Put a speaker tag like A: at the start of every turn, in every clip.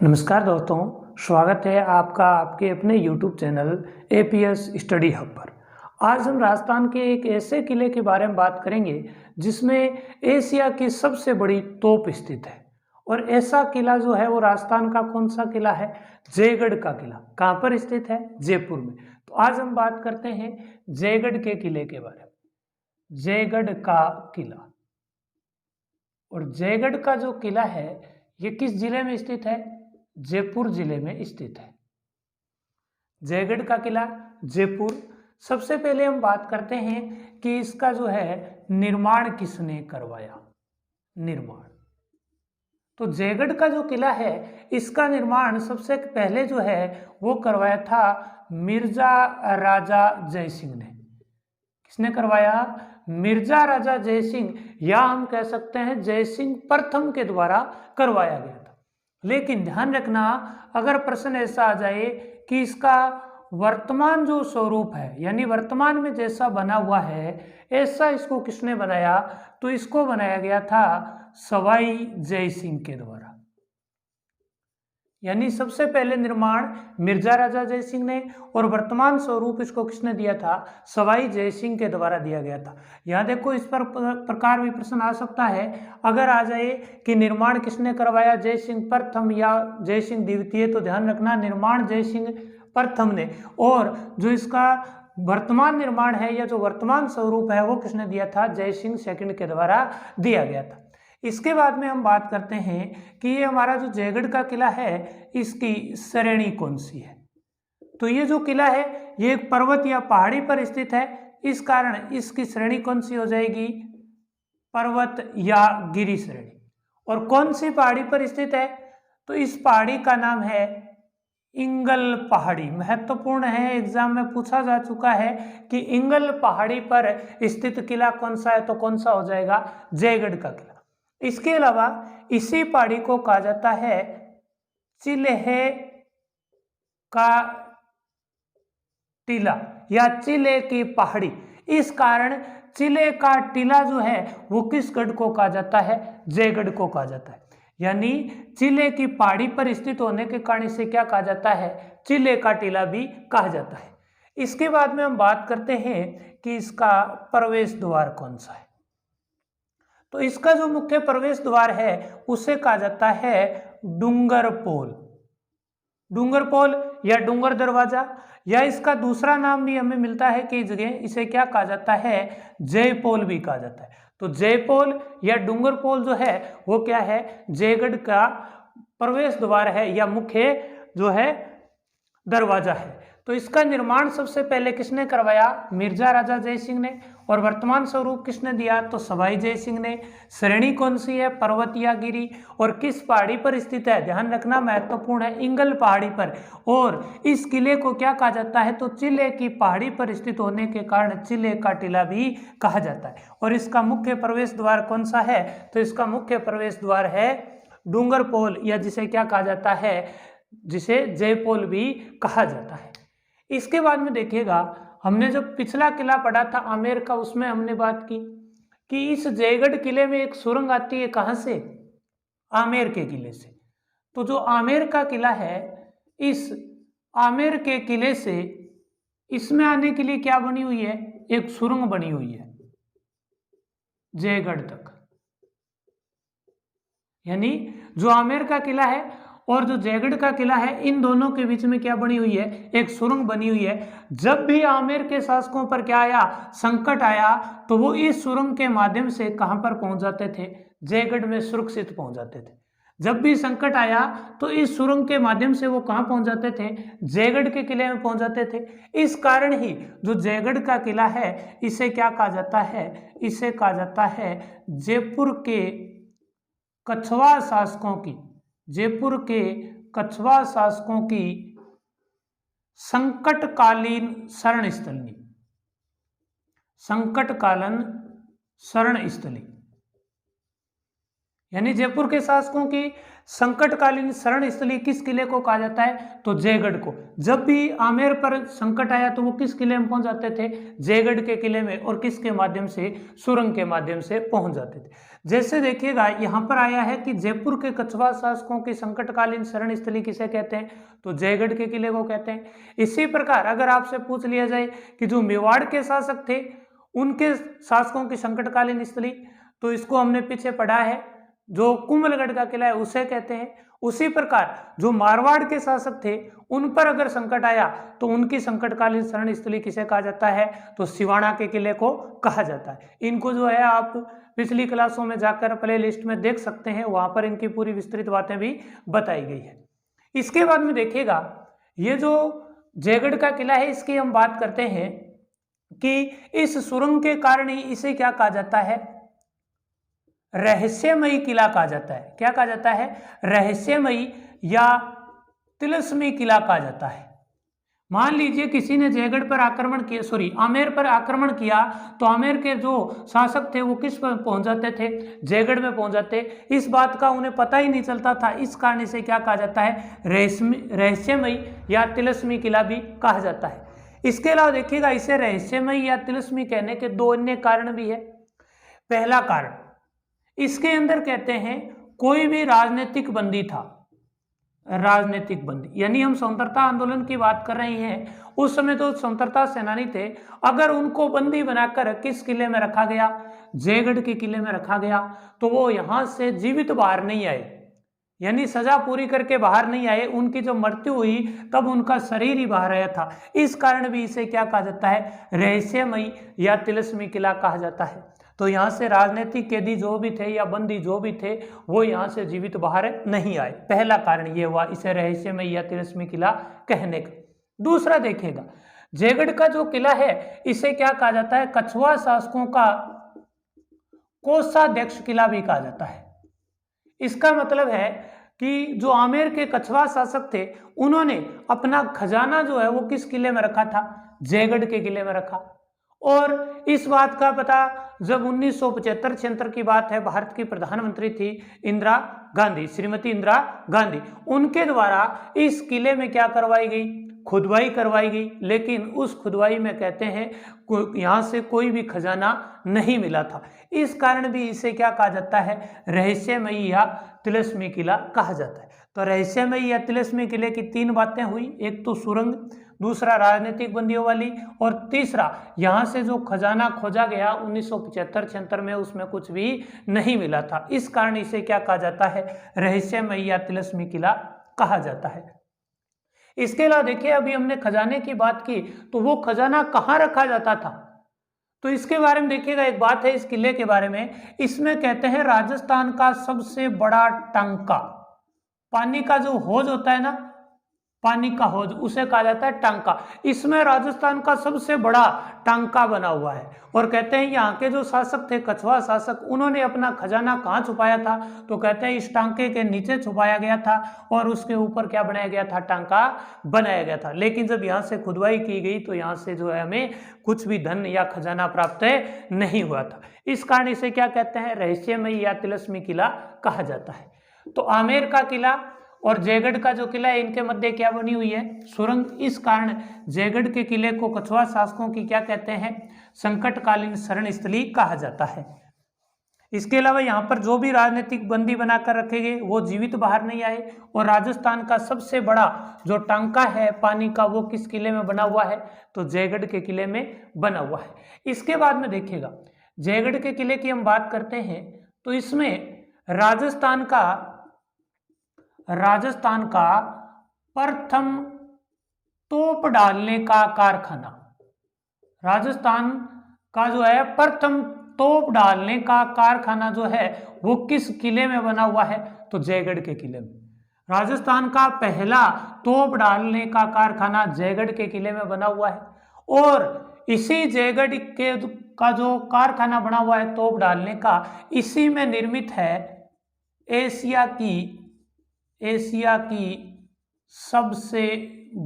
A: नमस्कार दोस्तों, स्वागत है आपका आपके अपने YouTube channel APS study hub पर। आज हम राजस्थान के एक ऐसे किले के बारे में बात करेंगे जिसमें एशिया की सबसे बड़ी तोप स्थित है। और ऐसा किला जो है वो राजस्थान का कौन सा किला है? जयगढ़ का किला। कहाँ पर स्थित है? जयपुर में। तो आज हम बात करते हैं जयगढ़ के किले के बारे में। जयगढ़ का किला। और जयगढ़ का जो किला है ये किस जिले में स्थित है? जयपुर जिले में स्थित है। जयगढ़ का किला जयपुर। सबसे पहले हम बात करते हैं कि इसका जो है निर्माण किसने करवाया। निर्माण तो जयगढ़ का जो किला है इसका निर्माण सबसे पहले जो है वो करवाया था मिर्जा राजा जयसिंह ने। किसने करवाया? मिर्जा राजा जयसिंह, या हम कह सकते हैं जयसिंह प्रथम के द्वारा करवाया गया था। लेकिन ध्यान रखना, अगर प्रश्न ऐसा आ जाए कि इसका वर्तमान जो स्वरूप है यानी वर्तमान में जैसा बना हुआ है ऐसा इसको किसने बनाया, तो इसको बनाया गया था सवाई जयसिंह के द्वारा। यानी सबसे पहले निर्माण मिर्जा राजा जयसिंह ने और वर्तमान स्वरूप इसको किसने दिया था? सवाई जयसिंह के द्वारा दिया गया था। यहाँ देखो, इस पर प्रकार भी प्रश्न आ सकता है। अगर आ जाए कि निर्माण किसने करवाया, जयसिंह प्रथम या जयसिंह द्वितीय, तो ध्यान रखना निर्माण जयसिंह प्रथम ने, और जो इसका वर्तमान निर्माण है या जो वर्तमान स्वरूप है वो किसने दिया था? जयसिंह सेकंड के द्वारा दिया गया था। इसके बाद में हम बात करते हैं कि ये हमारा जो जयगढ़ का किला है इसकी श्रेणी कौन सी है। तो ये जो किला है ये एक पर्वत या पहाड़ी पर स्थित है, इस कारण इसकी श्रेणी कौन सी हो जाएगी? पर्वत या गिरी श्रेणी। और कौन सी पहाड़ी पर स्थित है? तो इस पहाड़ी का नाम है इंगल पहाड़ी। महत्वपूर्ण है, एग्जाम में पूछा जा चुका है कि इंगल पहाड़ी पर स्थित किला कौन सा है, तो कौन सा हो जाएगा? जयगढ़ का किला। इसके अलावा इसी पहाड़ी को कहा जाता है चिल्हे का टीला या चिल्हे की पहाड़ी। इस कारण चिल्हे का टीला जो है वो किस गढ़ को कहा जाता है? जयगढ़ को कहा जाता है। यानी चिल्हे की पहाड़ी पर स्थित होने के कारण इसे क्या कहा जाता है? चिल्हे का टीला भी कहा जाता है। इसके बाद में हम बात करते हैं कि इसका प्रवेश द्वार कौन सा है। तो इसका जो मुख्य प्रवेश द्वार है उसे कहा जाता है डूंगर पोल। डूंगर पोल या डूंगर दरवाजा, या इसका दूसरा नाम भी हमें मिलता है कई जगह, इसे क्या कहा जाता है? जयपोल भी कहा जाता है। तो जयपोल या डूंगर पोल जो है वो क्या है? जयगढ़ का प्रवेश द्वार है या मुख्य जो है दरवाजा है। तो इसका निर्माण सबसे पहले किसने करवाया? मिर्जा राजा जयसिंह ने। और वर्तमान स्वरूप किसने दिया? तो सवाई जयसिंह ने। श्रेणी कौन सी है? पर्वत या गिरी। और किस पहाड़ी पर स्थित है? ध्यान रखना, महत्वपूर्ण है, इंगल पहाड़ी पर। और इस किले को क्या कहा जाता है? तो चिल्हे की पहाड़ी पर स्थित होने के कारण चिल्हे का टीला भी कहा जाता है। और इसका मुख्य प्रवेश द्वार कौन सा है? तो इसका मुख्य प्रवेश द्वार है डूंगर पोल, या जिसे क्या कहा जाता है? जिसे जयपोल भी कहा जाता है। इसके बाद में देखिएगा, हमने जब पिछला किला पढ़ा था आमेर का, उसमें हमने बात की कि इस जयगढ़ किले में एक सुरंग आती है। कहां से? आमेर के किले से। तो जो आमेर का किला है, इस आमेर के किले से इसमें आने के लिए क्या बनी हुई है? एक सुरंग बनी हुई है जयगढ़ तक। यानी जो आमेर का किला है और जो जयगढ़ का किला है, इन दोनों के बीच में क्या बनी हुई है? एक सुरंग बनी हुई है। जब भी आमेर के शासकों पर क्या आया? संकट आया, तो वो इस सुरंग के माध्यम से कहां पर पहुंच जाते थे? जयगढ़ में सुरक्षित पहुंच जाते थे। जब भी संकट आया तो इस सुरंग के माध्यम से वो कहां पहुंच जाते थे? जयगढ़ के किले में पहुंच जाते थे। इस कारण ही जो जयगढ़ का किला है इसे क्या कहा जाता है? इसे कहा जाता है जयपुर के कछवा शासकों की, जयपुर के कछवा शासकों की संकटकालीन शरण स्थली। संकटकालीन शरण स्थली। यानी जयपुर के शासकों की संकटकालीन शरण स्थली किस किले को कहा जाता है? तो जयगढ़ को। जब भी आमेर पर संकट आया तो वो किस किले में पहुंच जाते थे? जयगढ़ के किले में। और किसके माध्यम से? सुरंग के माध्यम से पहुंच जाते थे। जैसे देखिएगा यहाँ पर आया है कि जयपुर के कछवाहा शासकों की संकटकालीन शरण स्थली किसे कहते हैं? तो जयगढ़ के किले को कहते हैं। इसी प्रकार अगर आपसे पूछ लिया जाए कि जो मेवाड़ के शासक थे उनके शासकों की संकटकालीन स्थली, तो इसको हमने पीछे पढ़ा है, जो कुंभलगढ़ का किला है उसे कहते हैं। उसी प्रकार जो मारवाड़ के शासक थे उन पर अगर संकट आया तो उनकी संकटकालीन शरण स्थली किसे कहा जाता है? तो सिवाना के किले को कहा जाता है। इनको जो है आप पिछली क्लासों में जाकर प्ले लिस्ट में देख सकते हैं, वहां पर इनकी पूरी विस्तृत बातें भी बताई गई है। इसके बाद में देखिएगा ये जो जयगढ़ का किला है इसकी हम बात करते हैं कि इस सुरंग के कारण ही इसे क्या कहा जाता है? रहस्यमयी किला कहा जाता है। क्या कहा जाता है? रहस्यमयी या तिलस्मी किला कहा जाता है। मान लीजिए किसी ने जयगढ़ पर आक्रमण किया, आमेर पर आक्रमण किया, तो आमेर के जो शासक थे वो किस पर पहुंच जाते थे? जयगढ़ में पहुंच जाते। इस बात का उन्हें पता ही नहीं चलता था। इस कारण इसे क्या कहा जाता है? रहस्यमयी या तिलस्मी किला भी कहा जाता है। इसके अलावा देखिएगा इसे रहस्यमयी या तिलस्मी कहने के दो अन्य कारण भी है। पहला कारण, इसके अंदर कहते हैं कोई भी राजनीतिक बंदी था, राजनीतिक बंदी, यानी हम स्वतंत्रता आंदोलन की बात कर रहे हैं, उस समय तो स्वतंत्रता सेनानी थे, अगर उनको बंदी बनाकर किस किले में रखा गया? जयगढ़ के किले में रखा गया, तो वो यहां से जीवित बाहर नहीं आए, यानी सजा पूरी करके बाहर नहीं आए। उनकी जब मृत्यु हुई तब उनका शरीर ही बाहर आया था। इस कारण भी इसे क्या कहा जाता है? रहस्यमयी या तिलस्मी किला कहा जाता है। तो यहाँ से राजनीतिक कैदी जो भी थे या बंदी जो भी थे वो यहाँ से जीवित बाहर नहीं आए। पहला कारण ये हुआ इसे रहस्यमयी या तिलस्मी किला कहने का। दूसरा देखिएगा जयगढ़ का जो किला है इसे क्या कहा जाता है? कछवाहा शासकों का कोषाध्यक्ष किला भी कहा जाता है। इसका मतलब है कि जो आमेर के कछवाहा शासक थे उन्होंने अपना खजाना जो है वो किस किले में रखा था? जयगढ़ के किले में रखा। और इस बात का पता जब 1975-76 की बात है, भारत की प्रधानमंत्री थी इंदिरा गांधी, श्रीमती इंदिरा गांधी, उनके द्वारा इस किले में क्या करवाई गई? खुदवाई करवाई गई। लेकिन उस खुदवाई में कहते हैं यहाँ से कोई भी खजाना नहीं मिला था। इस कारण भी इसे क्या कहा जाता है? रहस्यमयी या तिलस्मी किला कहा जाता है। तो रहस्यमयी या तिलस्मी किले की तीन बातें हुई, एक तो सुरंग, दूसरा राजनीतिक बंदियों वाली, और तीसरा यहाँ से जो खजाना खोजा गया 1975-76 में उसमें कुछ भी नहीं मिला था। इस कारण इसे क्या कहा जाता है? रहस्यमयी या तिलस्मी किला कहा जाता है। इसके अलावा देखिए अभी हमने खजाने की बात की, तो वो खजाना कहाँ रखा जाता था? तो इसके बारे में देखिएगा एक बात है इस किले के बारे में, इसमें कहते हैं राजस्थान का सबसे बड़ा टांका, पानी का जो हौज होता है ना, पानी का हौज, उसे कहा जाता है टांका। इसमें राजस्थान का सबसे बड़ा टांका बना हुआ है। और कहते हैं यहाँ के जो शासक थे कछवाहा शासक, उन्होंने अपना खजाना कहाँ छुपाया था? तो कहते हैं इस टांके के नीचे छुपाया गया था और उसके ऊपर क्या बनाया गया था? टांका बनाया गया था। लेकिन जब यहाँ से खुदवाई की गई तो यहाँ से जो है हमें कुछ भी धन या खजाना प्राप्त नहीं हुआ था। इस कारण इसे क्या कहते हैं? रहस्यमयी या तिलस्मी किला कहा जाता है। तो आमेर का किला और जयगढ़ का जो किला है इनके मध्य क्या बनी हुई है? सुरंग। इस कारण जयगढ़ के किले को कछवाहा शासकों की क्या कहते हैं? संकटकालीन शरण स्थली कहा जाता है। इसके अलावा यहाँ पर जो भी राजनीतिक बंदी बनाकर रखे गए वो जीवित बाहर नहीं आए। और राजस्थान का सबसे बड़ा जो टांका है पानी का वो किस किले में बना हुआ है? तो जयगढ़ के किले में बना हुआ है। इसके बाद में देखिएगा जयगढ़ के किले की हम बात करते हैं तो इसमें राजस्थान का प्रथम तोप डालने का कारखाना, राजस्थान का जो है प्रथम तोप डालने का कारखाना जो है वो किस किले में बना हुआ है? तो जयगढ़ के किले में। राजस्थान का पहला तोप डालने का कारखाना जयगढ़ के किले में बना हुआ है। और इसी जयगढ़ के का जो कारखाना बना हुआ है तोप डालने का, इसी में निर्मित है एशिया की सबसे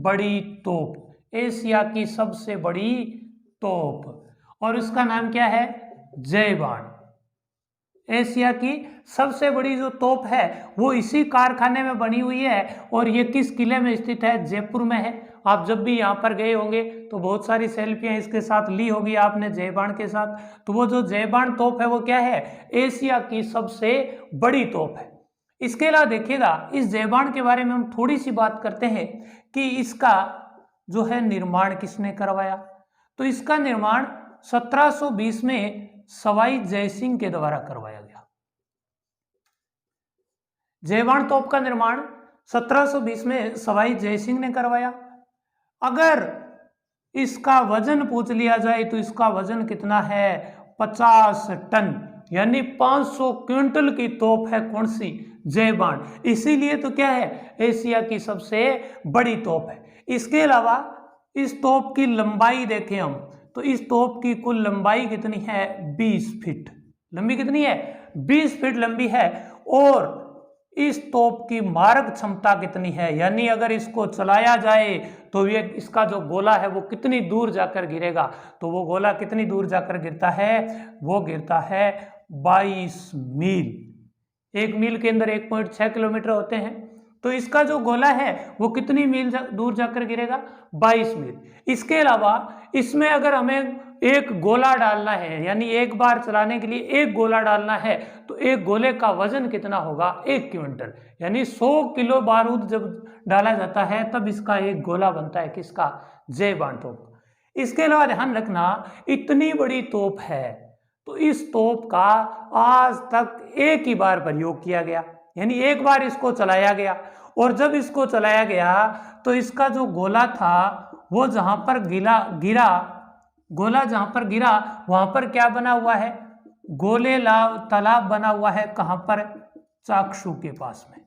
A: बड़ी तोप, एशिया की सबसे बड़ी तोप, और उसका नाम क्या है? जय बाण। एशिया की सबसे बड़ी जो तोप है वो इसी कारखाने में बनी हुई है और ये किस किले में स्थित है? जयपुर में है। आप जब भी यहाँ पर गए होंगे तो बहुत सारी सेल्फियां इसके साथ ली होगी आपने जयबाण के साथ। तो वो जो जयबाण तोप है वो क्या है? एशिया की सबसे बड़ी तोप है। इसके अलावा देखिएगा इस जयबाण के बारे में हम थोड़ी सी बात करते हैं कि इसका जो है निर्माण किसने करवाया। तो इसका निर्माण 1720 में सवाई जयसिंह के द्वारा करवाया गया। जयबाण तोप का निर्माण 1720 में सवाई जयसिंह ने करवाया। अगर इसका वजन पूछ लिया जाए तो इसका वजन कितना है? 50 टन, यानी 500 क्विंटल की तोप है। कौन सी? जयबाण। इसीलिए तो क्या है? एशिया की सबसे बड़ी तोप है। इसके अलावा इस तोप की लंबाई देखें हम तो इस तोप की कुल लंबाई कितनी है? 20 फीट। लंबी कितनी है? 20 फीट लंबी है। और इस तोप की मारक क्षमता कितनी है? यानी अगर इसको चलाया जाए तो ये इसका जो गोला है वो कितनी दूर जाकर गिरेगा? तो वो गोला कितनी दूर जाकर गिरता है? वो गिरता है 22 मील। 1 मील के अंदर 1.6 किलोमीटर होते हैं। तो इसका जो गोला है वो कितनी मील दूर जाकर गिरेगा? 22 मील। इसके अलावा इसमें अगर हमें एक गोला डालना है, यानी एक बार चलाने के लिए एक गोला डालना है, तो एक गोले का वजन कितना होगा? 1 क्विंटल। यानी 100 किलो बारूद जब डाला जाता है तब इसका एक गोला बनता है। किसका? जयबाण तोप। इसके अलावा ध्यान रखना, इतनी बड़ी तोप है तो इस तोप का आज तक एक ही बार प्रयोग किया गया, यानी एक बार इसको चलाया गया। और जब इसको चलाया गया तो इसका जो गोला था वो जहां पर गोला जहां पर गिरा वहां पर क्या बना हुआ है? गोले तालाब बना हुआ है। कहां पर? चाक्षु के पास में।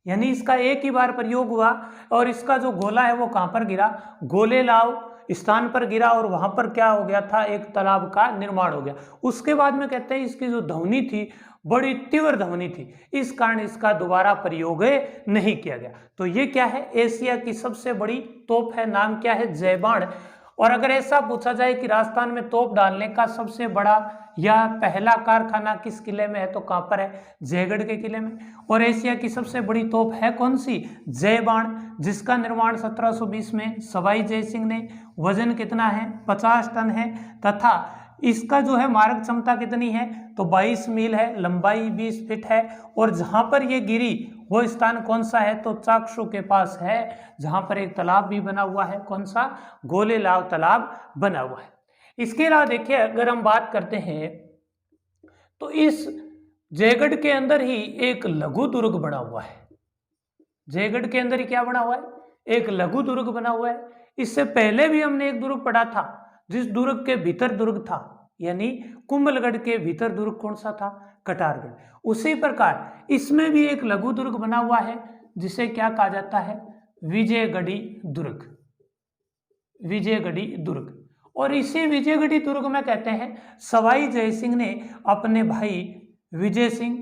A: यानी इसका एक ही बार प्रयोग हुआ और इसका जो गोला है वो कहां पर गिरा? गोलेलाव स्थान पर गिरा और वहां पर क्या हो गया था? एक तालाब का निर्माण हो गया। उसके बाद में कहते हैं इसकी जो ध्वनि थी बड़ी तीव्र ध्वनि थी, इस कारण इसका दोबारा प्रयोग नहीं किया गया। तो ये क्या है? एशिया की सबसे बड़ी तोप है। नाम क्या है? जयबाण। और अगर ऐसा पूछा जाए कि राजस्थान में तोप डालने का सबसे बड़ा या पहला कारखाना किस किले में है, तो कहां पर है? जयगढ़ के किले में। और एशिया की सबसे बड़ी तोप है कौन सी? जयबाण, जिसका निर्माण 1720 में सवाई जयसिंह ने। वजन कितना है? 50 टन है। तथा इसका जो है मारक क्षमता कितनी है? तो 22 मील है। लंबाई 20 फीट है। और जहां पर ये गिरी वो स्थान कौन सा है? तो चाक्षु के पास है, जहां पर एक तालाब भी बना हुआ है। कौन सा? गोलेलाव तालाब बना हुआ है। इसके अलावा देखिए अगर हम बात करते हैं तो इस जयगढ़ के अंदर ही एक लघु दुर्ग बना हुआ है। जयगढ़ के अंदर ही क्या बना हुआ है? एक लघु दुर्ग बना हुआ है। इससे पहले भी हमने एक दुर्ग पढ़ा था, जिस दुर्ग के भीतर दुर्ग था, यानी कुंभलगढ़ के भीतर दुर्ग कौन सा था? कटारगढ़। उसी प्रकार इसमें भी एक लघु दुर्ग बना हुआ है जिसे क्या कहा जाता है? विजयगढ़ी दुर्ग। विजयगढ़ी दुर्ग। और इसी विजयगढ़ी दुर्ग में कहते हैं सवाई जयसिंह ने अपने भाई विजय सिंह,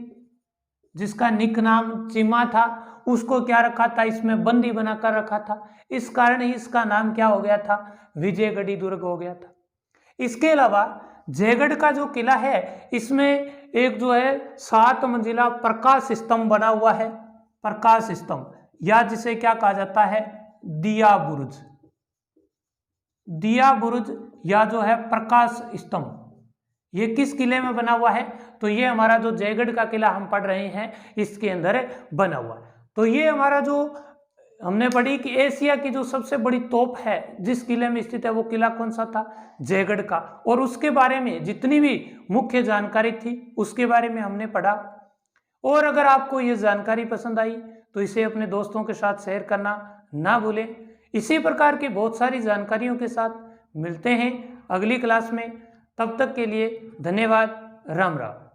A: जिसका निक नाम चीमा था, उसको क्या रखा था? इसमें बंदी बनाकर रखा था। इस कारण ही इसका नाम क्या हो गया था? विजयगढ़ी दुर्ग हो गया था। इसके अलावा जयगढ़ का जो किला है इसमें एक जो है 7 मंजिला प्रकाश स्तंभ बना हुआ है। प्रकाश स्तंभ, या जिसे क्या कहा जाता है? दिया बुर्ज। दिया बुर्ज या जो है प्रकाश स्तंभ, ये किस किले में बना हुआ है? तो ये हमारा जो जयगढ़ का किला हम पढ़ रहे हैं इसके अंदर बना हुआ है। तो ये हमारा जो हमने पढ़ी कि एशिया की जो सबसे बड़ी तोप है जिस किले में स्थित है वो किला कौन सा था? जयगढ़ का। और उसके बारे में जितनी भी मुख्य जानकारी थी उसके बारे में हमने पढ़ा। और अगर आपको ये जानकारी पसंद आई तो इसे अपने दोस्तों के साथ शेयर करना ना भूलें। इसी प्रकार की बहुत सारी जानकारियों के साथ मिलते हैं अगली क्लास में। तब तक के लिए धन्यवाद। राम राम।